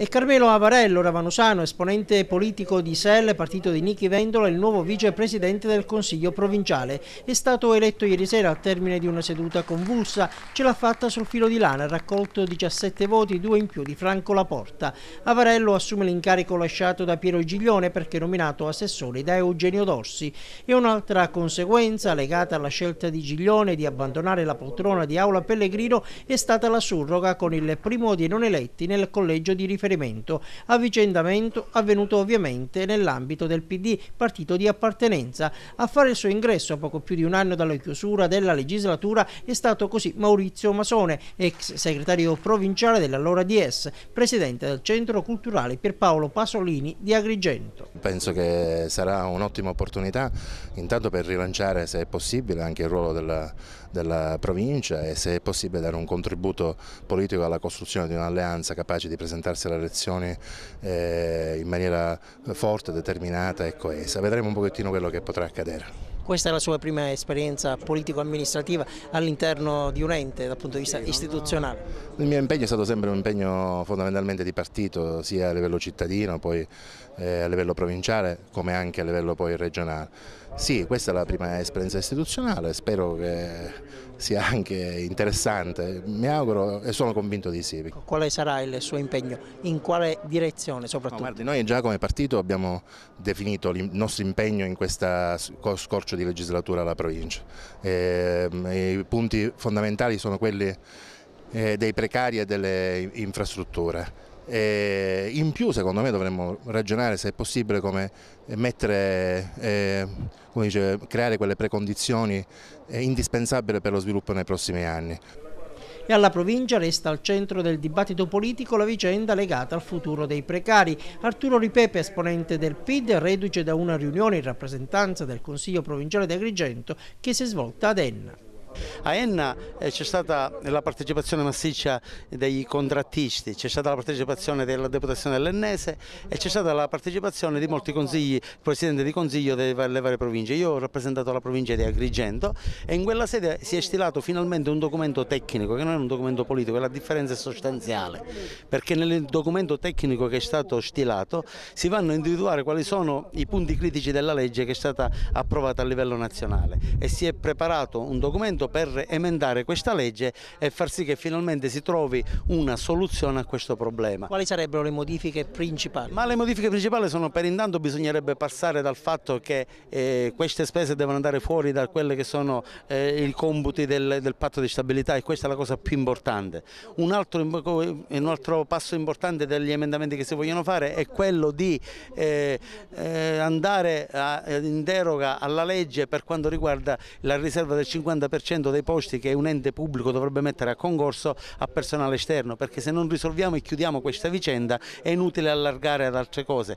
E Carmelo Avarello, ravanusano, esponente politico di SEL, partito di Nichi Vendola, il nuovo vicepresidente del Consiglio provinciale. È stato eletto ieri sera al termine di una seduta convulsa. Ce l'ha fatta sul filo di lana, ha raccolto 17 voti, 2 in più di Franco Laporta. Avarello assume l'incarico lasciato da Piero Giglione perché nominato assessore da Eugenio Dorsi. E un'altra conseguenza legata alla scelta di Giglione di abbandonare la poltrona di Aula Pellegrino è stata la surroga con il primo dei non eletti nel collegio di riferimento. Avvicendamento avvenuto ovviamente nell'ambito del PD, partito di appartenenza. A fare il suo ingresso a poco più di un anno dalla chiusura della legislatura è stato così Maurizio Masone, ex segretario provinciale dell'allora DS, presidente del Centro Culturale Pierpaolo Pasolini di Agrigento. Penso che sarà un'ottima opportunità intanto per rilanciare, se è possibile, anche il ruolo della provincia e, se è possibile, dare un contributo politico alla costruzione di un'alleanza capace di presentarsi alle elezioni in maniera forte, determinata e coesa. Vedremo un pochettino quello che potrà accadere. Questa è la sua prima esperienza politico-amministrativa all'interno di un ente dal punto di vista istituzionale? Il mio impegno è stato sempre un impegno fondamentalmente di partito, sia a livello cittadino, poi a livello provinciale, come anche a livello poi regionale. Sì, questa è la prima esperienza istituzionale, spero che sia anche interessante, mi auguro e sono convinto di sì. Quale sarà il suo impegno? In quale direzione soprattutto? Guardi, noi già come partito abbiamo definito il nostro impegno in questa scorcio di legislatura alla provincia. I punti fondamentali sono quelli dei precari e delle infrastrutture. In più, secondo me, dovremmo ragionare, se è possibile, come creare quelle precondizioni indispensabili per lo sviluppo nei prossimi anni. E alla provincia resta al centro del dibattito politico la vicenda legata al futuro dei precari. Arturo Ripepe, esponente del PID, reduce da una riunione in rappresentanza del Consiglio provinciale di Agrigento che si è svolta ad Enna. A Enna c'è stata la partecipazione massiccia dei contrattisti, c'è stata la partecipazione della deputazione dell'Ennese e c'è stata la partecipazione di molti consigli, presidenti di consiglio delle varie province. Io ho rappresentato la provincia di Agrigento e in quella sede si è stilato finalmente un documento tecnico, che non è un documento politico, la differenza è sostanziale, perché nel documento tecnico che è stato stilato si vanno a individuare quali sono i punti critici della legge che è stata approvata a livello nazionale e si è preparato un documento per emendare questa legge e far sì che finalmente si trovi una soluzione a questo problema. Quali sarebbero le modifiche principali? Ma le modifiche principali sono: per intanto bisognerebbe passare dal fatto che queste spese devono andare fuori da quelle che sono i computi del patto di stabilità, e questa è la cosa più importante. Un altro passo importante degli emendamenti che si vogliono fare è quello di andare in deroga alla legge per quanto riguarda la riserva del 50% dei posti che un ente pubblico dovrebbe mettere a concorso a personale esterno, perché se non risolviamo e chiudiamo questa vicenda è inutile allargare ad altre cose.